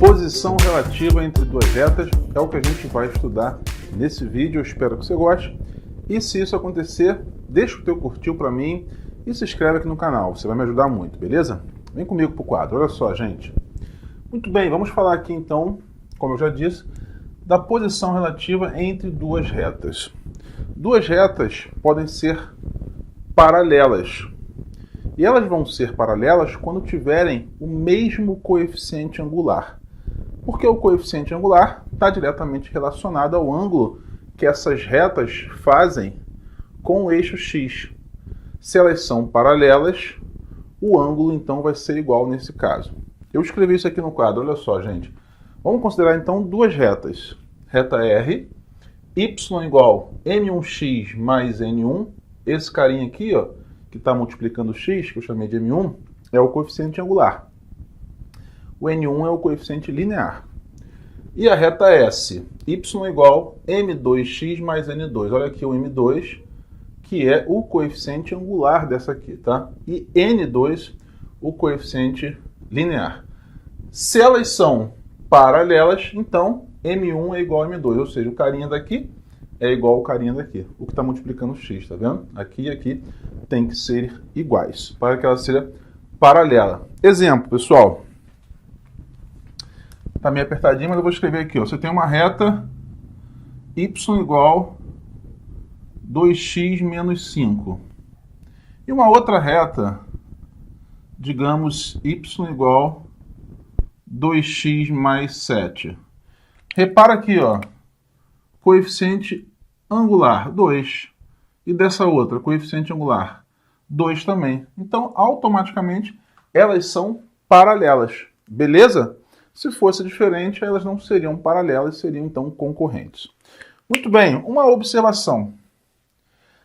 Posição relativa entre duas retas é o que a gente vai estudar nesse vídeo. Eu espero que você goste. E se isso acontecer, deixa o teu curtir para mim e se inscreve aqui no canal. Você vai me ajudar muito, beleza? Vem comigo pro quadro. Olha só, gente. Muito bem, vamos falar aqui então, como eu já disse, da posição relativa entre duas retas. Duas retas podem ser paralelas. E elas vão ser paralelas quando tiverem o mesmo coeficiente angular. Porque o coeficiente angular está diretamente relacionado ao ângulo que essas retas fazem com o eixo x. Se elas são paralelas, o ângulo então vai ser igual nesse caso. Eu escrevi isso aqui no quadro, olha só, gente. Vamos considerar então duas retas. Reta R, y igual m1x mais n1. Esse carinha aqui, ó, que está multiplicando x, que eu chamei de m1, é o coeficiente angular. O n1 é o coeficiente linear. E a reta S, y igual m2x mais n2. Olha aqui o m2, que é o coeficiente angular dessa aqui, tá? E n2, o coeficiente linear. Se elas são paralelas, então m1 é igual a m2, ou seja, o carinha daqui é igual ao carinha daqui, o que está multiplicando x, tá vendo? Aqui e aqui tem que ser iguais, para que ela seja paralela. Exemplo, pessoal. Está meio apertadinho, mas eu vou escrever aqui, ó. Você tem uma reta y igual 2x menos 5. E uma outra reta, digamos, y igual 2x mais 7. Repara aqui, ó, coeficiente angular, 2. E dessa outra, coeficiente angular, 2 também. Então, automaticamente, elas são paralelas. Beleza? Se fosse diferente, elas não seriam paralelas, seriam então concorrentes. Muito bem, uma observação.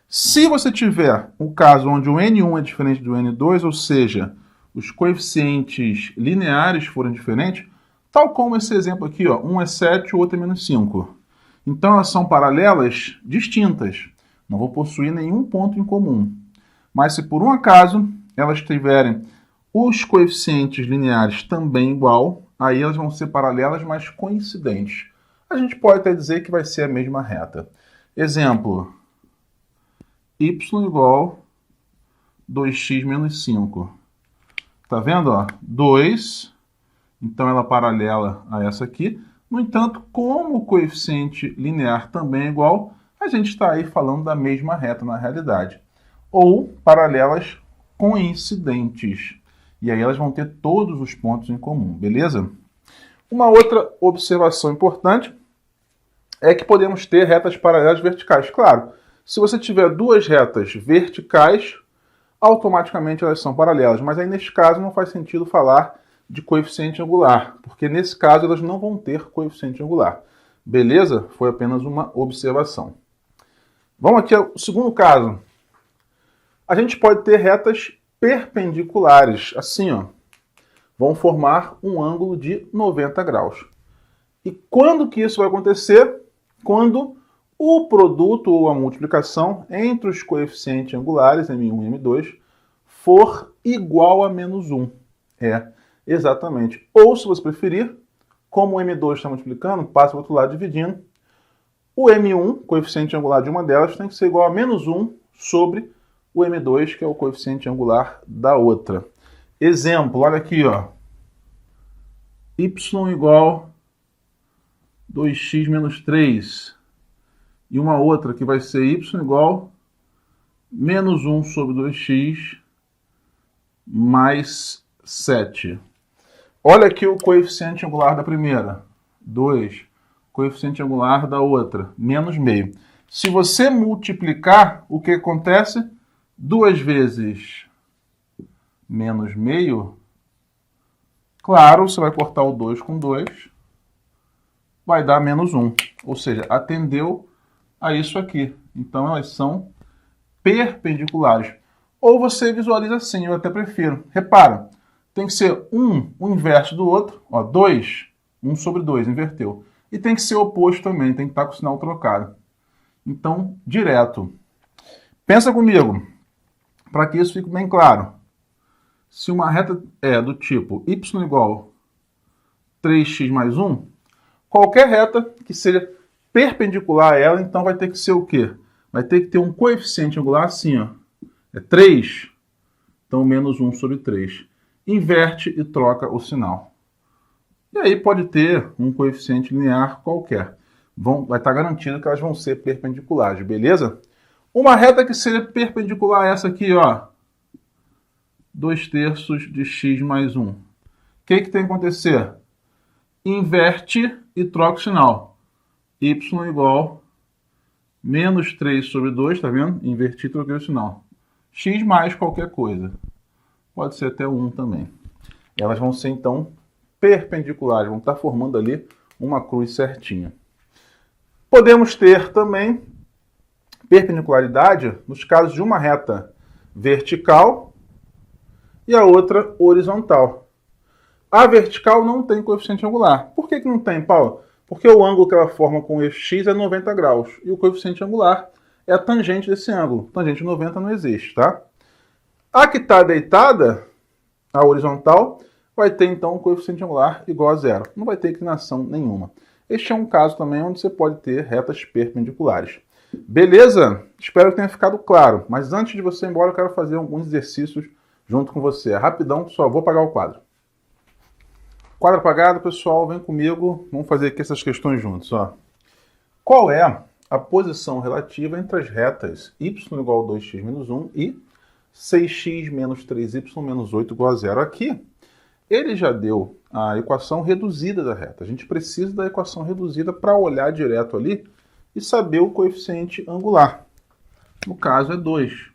Se você tiver um caso onde o n1 é diferente do n2, ou seja, os coeficientes lineares forem diferentes, tal como esse exemplo aqui, ó, um é 7, o outro é menos 5. Então elas são paralelas distintas. Não vou possuir nenhum ponto em comum. Mas se por um acaso elas tiverem os coeficientes lineares também igual, aí elas vão ser paralelas, mas coincidentes. A gente pode até dizer que vai ser a mesma reta. Exemplo, y igual 2x menos 5. Tá vendo? Ó? 2, então ela é paralela a essa aqui. No entanto, como o coeficiente linear também é igual, a gente está aí falando da mesma reta na realidade. Ou paralelas coincidentes. E aí elas vão ter todos os pontos em comum, beleza? Uma outra observação importante é que podemos ter retas paralelas verticais. Claro, se você tiver duas retas verticais, automaticamente elas são paralelas. Mas aí neste caso não faz sentido falar de coeficiente angular, porque nesse caso elas não vão ter coeficiente angular. Beleza? Foi apenas uma observação. Vamos aqui ao segundo caso. A gente pode ter retas perpendiculares, assim, ó, vão formar um ângulo de 90 graus. E quando que isso vai acontecer? Quando o produto ou a multiplicação entre os coeficientes angulares, M1 e M2, for igual a menos 1. Exatamente. Ou, se você preferir, como o M2 está multiplicando, passa para o outro lado dividindo. O M1, coeficiente angular de uma delas, tem que ser igual a menos 1 sobre o M2, que é o coeficiente angular da outra. Exemplo, olha aqui, ó. Y igual 2x menos 3. E uma outra que vai ser y igual menos 1 sobre 2x mais 7. Olha aqui o coeficiente angular da primeira, 2. Coeficiente angular da outra, menos meio. Se você multiplicar, o que acontece? 2 vezes menos meio, claro, você vai cortar o 2 com 2, vai dar menos 1. Ou seja, atendeu a isso aqui. Então, elas são perpendiculares. Ou você visualiza assim, eu até prefiro. Repara, tem que ser o inverso do outro. Ó, 2, 1 sobre 2, inverteu. E tem que ser o oposto também, tem que estar com o sinal trocado. Então, direto. Pensa comigo, para que isso fique bem claro. Se uma reta é do tipo y igual 3x mais 1, qualquer reta que seja perpendicular a ela, então vai ter que ser o quê? Vai ter que ter um coeficiente angular assim, ó. É 3, então menos 1 sobre 3. Inverte e troca o sinal. E aí pode ter um coeficiente linear qualquer. Vai estar garantido que elas vão ser perpendiculares, beleza? Uma reta que seja perpendicular a essa aqui, ó. 2/3 de x mais 1. O que tem que acontecer? Inverte e troca o sinal. Y igual menos 3 sobre 2, tá vendo? Inverti e troquei o sinal. X mais qualquer coisa. Pode ser até 1 também. Elas vão ser, então, perpendiculares. Vão estar formando ali uma cruz certinha. Podemos ter também perpendicularidade nos casos de uma reta vertical e a outra horizontal. A vertical não tem coeficiente angular. Por que não tem, Paulo? Porque o ângulo que ela forma com o eixo x é 90 graus. E o coeficiente angular é a tangente desse ângulo. Tangente 90 não existe, tá? A que está deitada, a horizontal, vai ter então um coeficiente angular igual a 0. Não vai ter inclinação nenhuma. Este é um caso também onde você pode ter retas perpendiculares. Beleza? Espero que tenha ficado claro. Mas antes de você ir embora, eu quero fazer alguns exercícios junto com você. Rapidão, só vou apagar o quadro. Quadro apagado, pessoal, vem comigo. Vamos fazer aqui essas questões juntos. Ó. Qual é a posição relativa entre as retas y igual a 2x menos 1 e 6x menos 3y menos 8 igual a 0? Aqui, ele já deu a equação reduzida da reta. A gente precisa da equação reduzida para olhar direto ali e saber o coeficiente angular. No caso, é 2.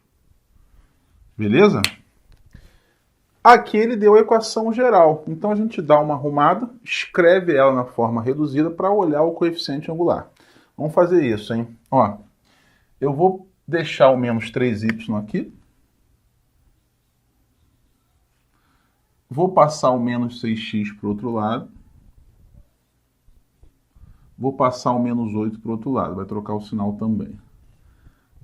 Beleza? Aqui ele deu a equação geral. Então a gente dá uma arrumada, escreve ela na forma reduzida para olhar o coeficiente angular. Vamos fazer isso, hein? Ó, eu vou deixar o menos 3y aqui. Vou passar o menos 6x para o outro lado. Vou passar o menos 8 para o outro lado. Vai trocar o sinal também.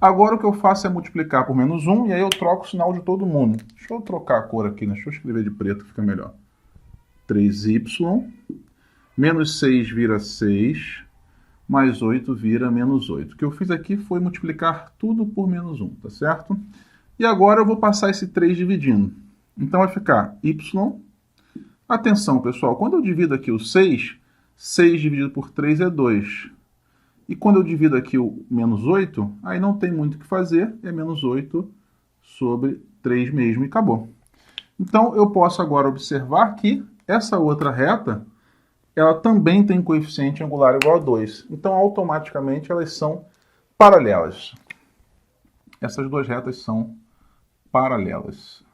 Agora o que eu faço é multiplicar por menos 1 e aí eu troco o sinal de todo mundo. Deixa eu trocar a cor aqui, né? Deixa eu escrever de preto que fica melhor. 3y, menos 6 vira 6, mais 8 vira menos 8. O que eu fiz aqui foi multiplicar tudo por menos 1, tá certo? E agora eu vou passar esse 3 dividindo. Então vai ficar y. Atenção, pessoal, quando eu divido aqui o 6, 6 dividido por 3 é 2. E quando eu divido aqui o menos 8, aí não tem muito o que fazer, é menos 8 sobre 3 mesmo e acabou. Então eu posso agora observar que essa outra reta, ela também tem coeficiente angular igual a 2. Então automaticamente elas são paralelas. Essas duas retas são paralelas.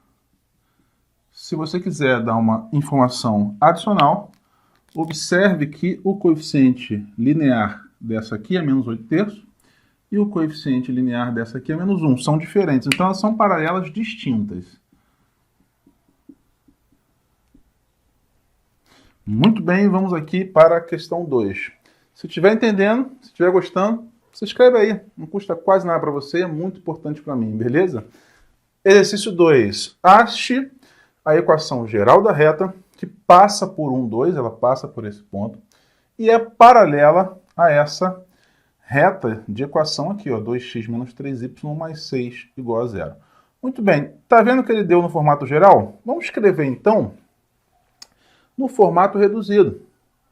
Se você quiser dar uma informação adicional, observe que o coeficiente linear dessa aqui é menos 8/3 e o coeficiente linear dessa aqui é menos 1. São diferentes, então elas são paralelas distintas. Muito bem, vamos aqui para a questão 2. Se estiver entendendo, se estiver gostando, se inscreve aí. Não custa quase nada para você, é muito importante para mim, beleza? Exercício 2. Ache a equação geral da reta que passa por 1, 2, ela passa por esse ponto, e é paralela a essa reta de equação aqui, ó, 2x menos 3y mais 6 igual a 0. Muito bem, tá vendo que ele deu no formato geral? Vamos escrever, então, no formato reduzido.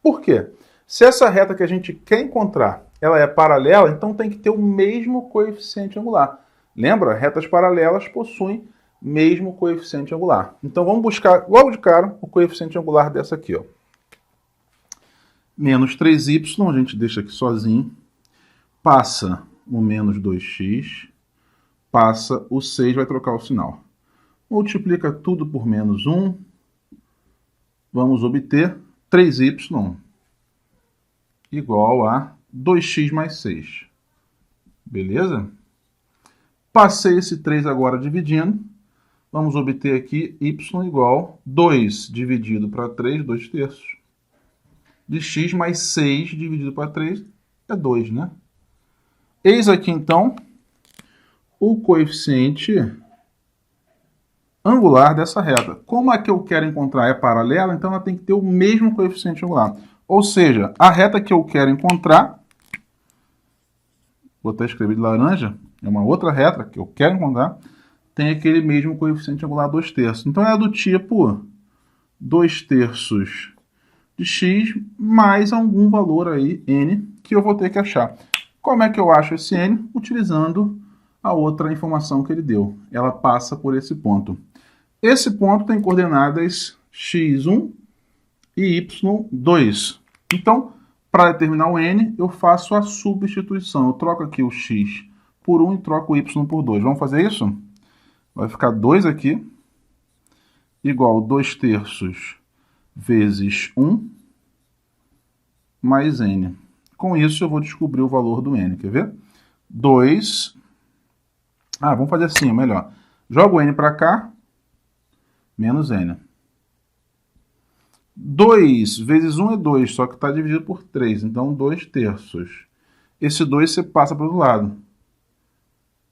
Por quê? Se essa reta que a gente quer encontrar, ela é paralela, então tem que ter o mesmo coeficiente angular. Lembra? Retas paralelas possuem mesmo coeficiente angular. Então vamos buscar logo de cara o coeficiente angular dessa aqui, ó. Menos 3y, a gente deixa aqui sozinho, passa o menos 2x, passa o 6, vai trocar o sinal. Multiplica tudo por menos 1, vamos obter 3y igual a 2x mais 6. Beleza? Passei esse 3 agora dividindo, vamos obter aqui y igual a 2 dividido para 3, 2/3. De x mais 6 dividido para 3 é 2, né? Eis aqui, então, o coeficiente angular dessa reta. Como a que eu quero encontrar é paralela, então ela tem que ter o mesmo coeficiente angular. Ou seja, a reta que eu quero encontrar, vou até escrever de laranja, é uma outra reta que eu quero encontrar, tem aquele mesmo coeficiente angular 2/3. Então é do tipo 2/3 de x mais algum valor aí, n, que eu vou ter que achar. Como é que eu acho esse n? Utilizando a outra informação que ele deu. Ela passa por esse ponto. Esse ponto tem coordenadas x1 e y2. Então, para determinar o n, eu faço a substituição. Eu troco aqui o x por 1 e troco o y por 2. Vamos fazer isso? Vai ficar 2 aqui, igual 2/3 vezes 1 mais n. Com isso, eu vou descobrir o valor do n. Quer ver? 2... vamos fazer assim, melhor. Jogo o n para cá, menos n. 2 vezes 1 é 2, só que está dividido por 3, então 2/3. Esse 2 você passa para o outro lado,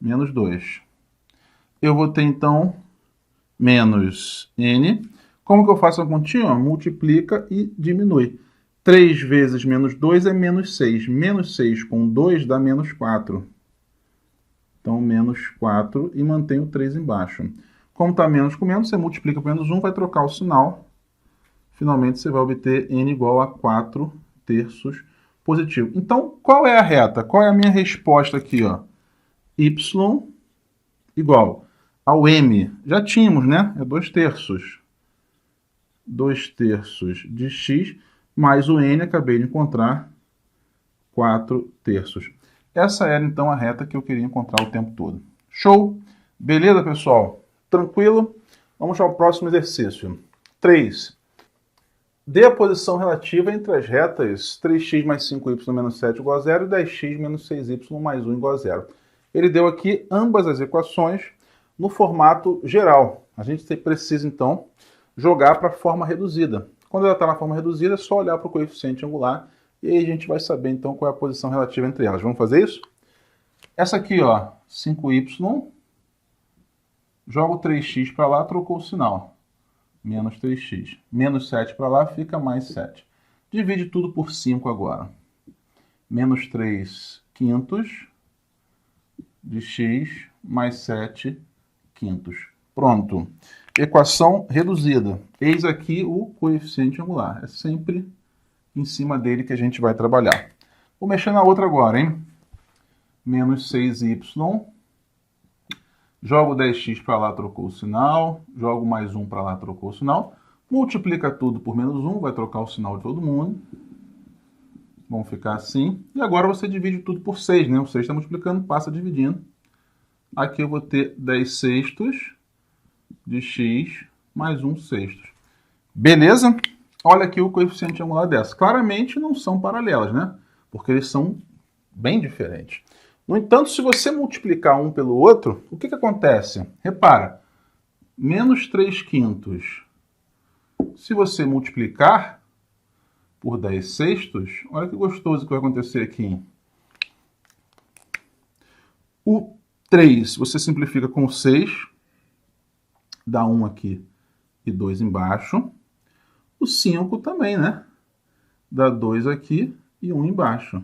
menos 2. Eu vou ter, então, menos n. Como que eu faço a continha? Multiplica e diminui. 3 vezes menos 2 é menos 6. Menos 6 com 2 dá menos 4. Então, menos 4 e mantém o 3 embaixo. Como está menos com menos, você multiplica por menos 1, vai trocar o sinal. Finalmente, você vai obter n igual a 4/3 positivo. Então, qual é a reta? Qual é a minha resposta aqui? Ó? Y igual ao m. Já tínhamos, né? É 2/3. 2/3 de x, mais o n, acabei de encontrar, 4/3. Essa era, então, a reta que eu queria encontrar o tempo todo. Show? Beleza, pessoal? Tranquilo? Vamos ao próximo exercício. 3. Dê a posição relativa entre as retas 3x mais 5y menos 7 igual a 0 e 10x menos 6y mais 1 igual a 0. Ele deu aqui ambas as equações no formato geral. A gente precisa, então, jogar para a forma reduzida. Quando ela está na forma reduzida, é só olhar para o coeficiente angular e aí a gente vai saber, então, qual é a posição relativa entre elas. Vamos fazer isso? Essa aqui, ó, 5y, jogo 3x para lá, trocou o sinal. Menos 3x. Menos 7 para lá, fica mais 7. Divide tudo por 5 agora. Menos 3 quintos de x mais 7 quintos. Pronto. Equação reduzida. Eis aqui o coeficiente angular. É sempre em cima dele que a gente vai trabalhar. Vou mexer na outra agora, hein? Menos 6y. Jogo 10x para lá, trocou o sinal. Jogo mais 1 para lá, trocou o sinal. Multiplica tudo por menos 1, vai trocar o sinal de todo mundo. Vão ficar assim. E agora você divide tudo por 6, né? O 6 está multiplicando, passa dividindo. Aqui eu vou ter 10 sextos de x mais 1 sexto. Beleza? Olha aqui o coeficiente angular dessa. Claramente não são paralelas, né? Porque eles são bem diferentes. No entanto, se você multiplicar um pelo outro, o que acontece? Repara, menos 3 quintos. Se você multiplicar por 10 sextos, olha que gostoso que vai acontecer aqui. O 3 você simplifica com 6, dá 1 aqui e 2 embaixo. O 5 também, né? Dá 2 aqui e 1 embaixo.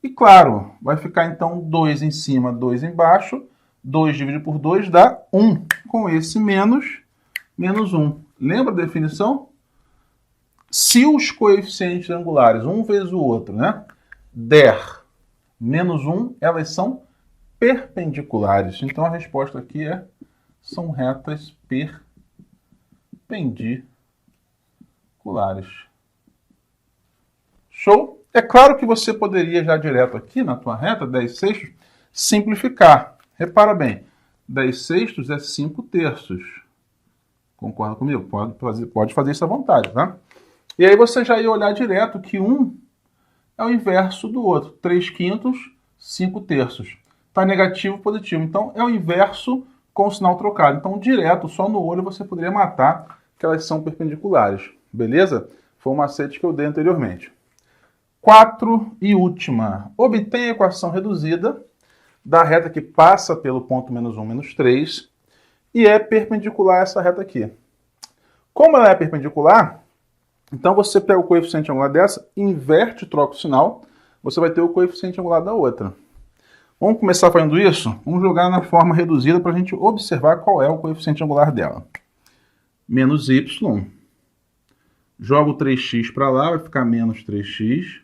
E claro, vai ficar então 2 em cima, 2 embaixo. 2 dividido por 2 dá 1. Com esse menos, menos 1. Lembra a definição? Se os coeficientes angulares, um vezes o outro, né, der menos 1, elas são perpendiculares. Então a resposta aqui são retas perpendiculares. Show? É claro que você poderia já direto aqui na tua reta, 10 sextos, simplificar. Repara bem, 10 sextos é 5 terços. Concorda comigo? Pode fazer isso à vontade, tá? E aí você já ia olhar direto que um é o inverso do outro. 3 quintos, 5 terços. Está negativo, positivo. Então, é o inverso com o sinal trocado. Então, direto, só no olho, você poderia matar que elas são perpendiculares. Beleza? Foi um macete que eu dei anteriormente. 4 e última. Obtém a equação reduzida da reta que passa pelo ponto menos 1, menos 3 e é perpendicular a essa reta aqui. Como ela é perpendicular, então você pega o coeficiente angular dessa, inverte, troca o sinal, você vai ter o coeficiente angular da outra. Vamos começar fazendo isso? Vamos jogar na forma reduzida para a gente observar qual é o coeficiente angular dela. Menos y, jogo 3x para lá, vai ficar menos 3x.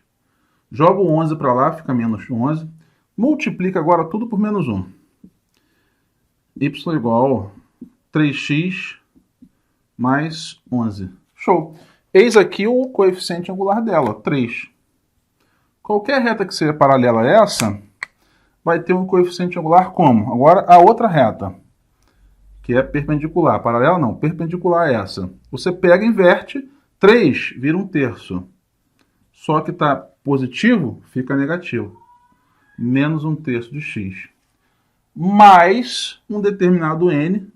Jogo 11 para lá, fica menos 11. Multiplica agora tudo por menos 1. Y igual 3x mais 11. Show! Eis aqui o coeficiente angular dela, 3. Qualquer reta que seja paralela a essa, vai ter um coeficiente angular como? Agora, a outra reta, que é perpendicular. Paralela não, perpendicular a essa. Você pega e inverte, 3 vira 1/3. Só que está positivo, fica negativo. Menos 1/3 de x. Mais um determinado n,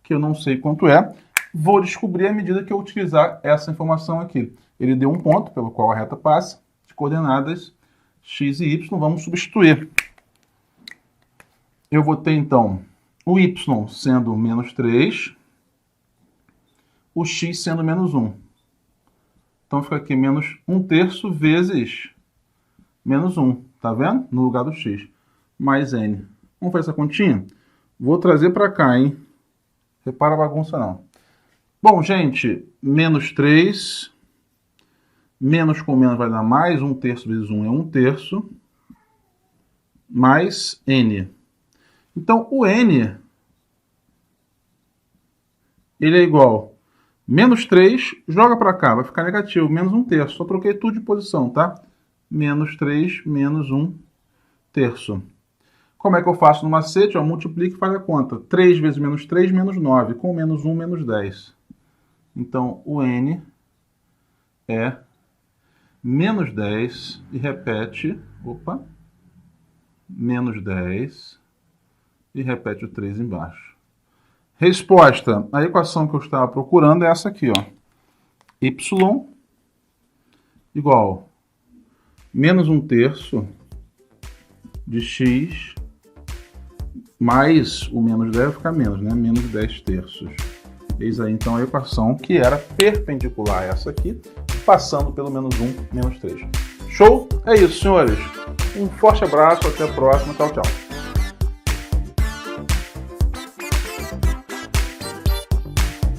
que eu não sei quanto é, vou descobrir à medida que eu utilizar essa informação aqui. Ele deu um ponto pelo qual a reta passa, de coordenadas x e y, vamos substituir. Eu vou ter, então, o y sendo menos 3, o x sendo menos 1. Então, fica aqui menos 1/3 vezes menos 1, tá vendo? No lugar do x, mais n. Vamos fazer essa continha? Vou trazer para cá, hein? Repara a bagunça, não. Bom, gente, menos 3, menos com menos vai dar mais, 1/3 vezes 1 é 1/3, mais n. Então, o n, ele é igual menos 3, joga para cá, vai ficar negativo, menos 1/3. Só troquei tudo de posição, tá? Menos 3, menos 1/3. Como é que eu faço no macete? Ó, multiplica e faz a conta. 3 vezes menos 3, menos 9. Com menos 1, menos 10. Então, o n é menos 10 e repete, menos 10 e repete o 3 embaixo. Resposta, a equação que eu estava procurando é essa aqui, ó. Y igual menos 1/3 de x mais o menos 10 vai ficar menos, né? Menos 10/3. Eis aí, então, a equação que era perpendicular a essa aqui, passando pelo menos 1, menos 3. Show? É isso, senhores. Um forte abraço, até a próxima. Tchau, tchau.